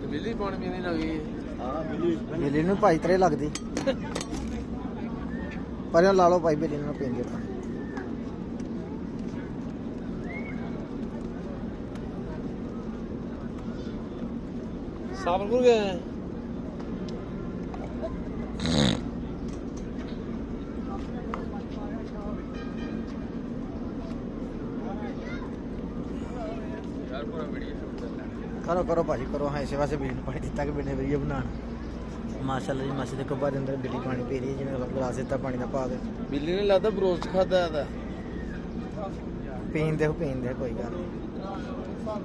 ਬਿਜਲੀ ਪਾਣੀ ਵੀ ਨਹੀਂ ਲੱਗੀ। ਹਾਂ ਬਿੱਲੀ ਨੂੰ ਭਾਈ ਤਰੇ ਲੱਗਦੀ ਪਰ ਇਹ ਲਾ ਲਓ ਭਾਈ ਬਿੱਲੀ ਨੂੰ ਪੈਂਦੀ ਆਪਾਂ ਸਾਬਰਪੁਰ ਗਏ करो करो भाजी करो हाँ इसे वास्ते बिल्ली पानी दिता कि बिल्ली वधिया बनाना माशाअल्लाह जी मासी देखो बाहर अंदर बिल्ली पानी पी रही है जिन्हें गिलास दिता पानी का पा के ਬਿੱਲੀ ਨੇ ਲੱਗਦਾ ਬਰੋਸਟ ਖਾਦਾ ਇਹਦਾ पीन दे कोई गल नहीं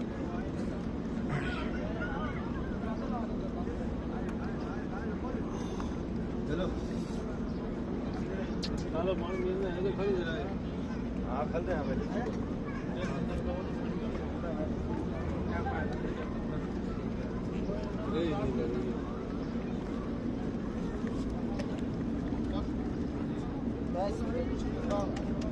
चलो ਚਲੋ ਮਾਰ ਮਿਲਣਾ ਹੈ ਤੇ ਖੜੀ ਜਰਾ हाँ खलते हैं पहले बस